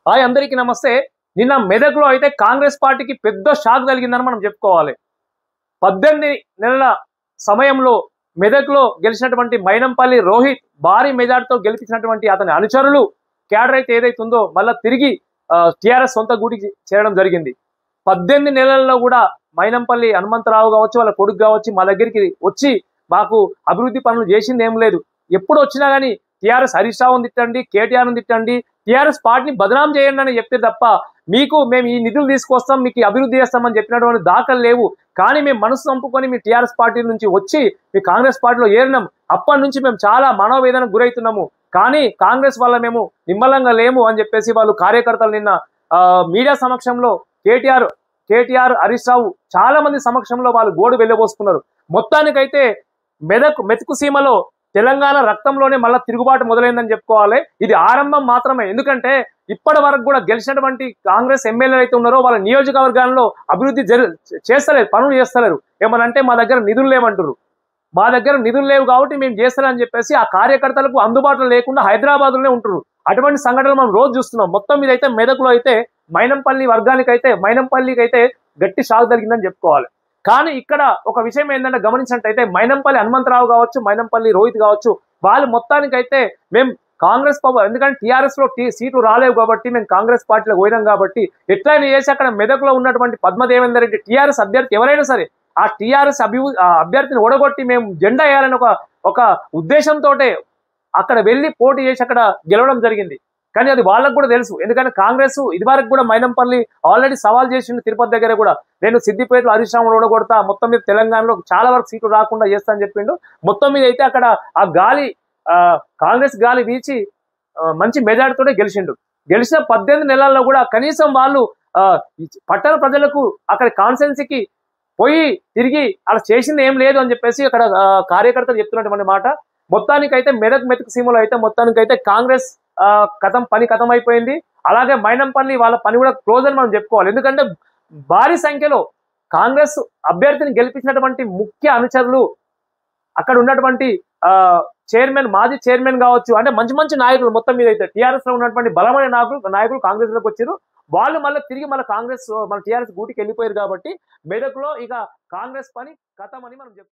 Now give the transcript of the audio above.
Hi అందరికీ నమస్తే. నిన్న మెదక్‌లో అయితే కాంగ్రెస్ పార్టీకి పెద్ద షాక్ తగిలిందని మనం చెప్పుకోవాలి. 18 నెలల సమయంలో మెదక్‌లో గెలిచినటువంటి మైనంపల్లి రోహిత్ భారీ మెజార్టీతో గెలిపించినటువంటి అతని అనుచరులు క్యాడర్ అయితే ఏదైతే ఉందో మళ్ళా తిరిగి టీఆర్ఎస్ సొంత గూటికి చేరడం జరిగింది. 18 నెలల్లో కూడా మైనంపల్లి హనుమంతరావు కావచ్చు, వాళ్ళ కొడుకు కావచ్చు మా దగ్గరికి వచ్చి మాకు అభివృద్ధి పనులు చేసింది ఏం లేదు. ఎప్పుడు వచ్చినా గానీ టీఆర్ఎస్ హరీష్ రావుని తిట్టండి, కేటీఆర్‌ని తిట్టండి, టీఆర్ఎస్ పార్టీని బదనాం చేయండి అని చెప్తే తప్ప మేము ఈ నిధులు తీసుకొస్తాం, మీకు అభివృద్ధి చేస్తామని చెప్పినటువంటి దాఖలు లేవు. కానీ మేము మనసు చంపుకొని మీ టీఆర్ఎస్ పార్టీ నుంచి వచ్చి మీ కాంగ్రెస్ పార్టీలో ఏరినాం. అప్పటి నుంచి మేము చాలా మనోవేదనకు గురవుతున్నాము. కానీ కాంగ్రెస్ వల్ల మేము నిమ్మలంగా లేము అని చెప్పేసి వాళ్ళు కార్యకర్తలు నిన్న మీడియా సమక్షంలో కేటీఆర్ హరీష్ రావు చాలా మంది సమక్షంలో వాళ్ళు గోడు వెళ్ళబోసుకున్నారు. మొత్తానికైతే మెతుకు సీమలో తెలంగాణ రక్తంలోనే మళ్ళా తిరుగుబాటు మొదలైందని చెప్పుకోవాలి. ఇది ఆరంభం మాత్రమే. ఎందుకంటే ఇప్పటి వరకు కూడా గెలిచినటువంటి కాంగ్రెస్ ఎమ్మెల్యేలు అయితే ఉన్నారో వాళ్ళ నియోజకవర్గాల్లో అభివృద్ధి చేస్తలేరు, పనులు చేస్తలేరు. ఏమనంటే మా దగ్గర నిధులు లేవంటారు. మా దగ్గర నిధులు లేవు కాబట్టి మేము చేస్తానని చెప్పేసి ఆ కార్యకర్తలకు అందుబాటులో లేకుండా హైదరాబాద్లోనే ఉంటున్నారు. అటువంటి సంఘటనలు మనం రోజు చూస్తున్నాం. మొత్తం మీద అయితే మెదక్లో అయితే మైనంపల్లికి అయితే గట్టి షాక్ జరిగిందని చెప్పుకోవాలి. కానీ ఇక్కడ ఒక విషయం ఏంటంటే గమనించినట్టయితే మైనంపల్లి హనుమంతరావు కావచ్చు, మైనంపల్లి రోహిత్ కావచ్చు, వాళ్ళు మొత్తానికైతే మేము కాంగ్రెస్ ఎందుకంటే టీఆర్ఎస్ లో సీట్లు రాలేవు కాబట్టి మేము కాంగ్రెస్ పార్టీలో పోయినాం కాబట్టి ఎట్లయినా చేసి అక్కడ మెదక్లో ఉన్నటువంటి పద్మదేవేందర్ రెడ్డి టీఆర్ఎస్ అభ్యర్థి ఎవరైనా సరే ఆ టీఆర్ఎస్ అభ్యర్థిని ఓడగొట్టి మేము జెండా వేయాలని ఒక ఉద్దేశంతో అక్కడ వెళ్ళి పోటీ చేసి అక్కడ గెలవడం జరిగింది. కానీ అది వాళ్ళకు కూడా తెలుసు. ఎందుకంటే కాంగ్రెస్ ఇదివరకు కూడా మైనంపల్లి ఆల్రెడీ సవాల్ చేసిండు తిరుపతి దగ్గర కూడా. నేను సిద్దిపేటలో హరీష్ రావును ఓడగొడతా, మొత్తం మీద తెలంగాణలో చాలా వరకు సీట్లు రాకుండా చేస్తా అని చెప్పిండు. మొత్తం మీద అయితే అక్కడ ఆ గాలి కాంగ్రెస్ గాలి వీచి మంచి మెజార్టీతోనే గెలిచిండు. గెలిచిన 18 నెలల్లో కూడా కనీసం వాళ్ళు పట్టణ ప్రజలకు అక్కడ కాన్స్టిట్యున్సీకి పోయి తిరిగి అలా చేసింది ఏం లేదు అని చెప్పేసి అక్కడ కార్యకర్తలు చెప్తున్నటువంటి మాట. మొత్తానికైతే మెతుకు సీమలో అయితే మొత్తానికైతే కాంగ్రెస్ పని కథం అయిపోయింది. అలాగే మైనంపల్లి వాళ్ళ పని కూడా క్లోజ్ అని మనం చెప్పుకోవాలి. ఎందుకంటే భారీ సంఖ్యలో కాంగ్రెస్ అభ్యర్థిని గెలిపించినటువంటి ముఖ్య అనుచరులు అక్కడ ఉన్నటువంటి మాజీ చైర్మన్ కావచ్చు, అంటే మంచి నాయకులు మొత్తం మీద అయితే టీఆర్ఎస్ లో ఉన్నటువంటి బలమైన నాయకులు కాంగ్రెస్ లోకి వచ్చారు. వాళ్ళు మళ్ళీ తిరిగి మన టీఆర్ఎస్ గూటికి వెళ్ళిపోయారు కాబట్టి మెదక్లో ఇక కాంగ్రెస్ పని కథం అని మనం చెప్పుకోవాలి.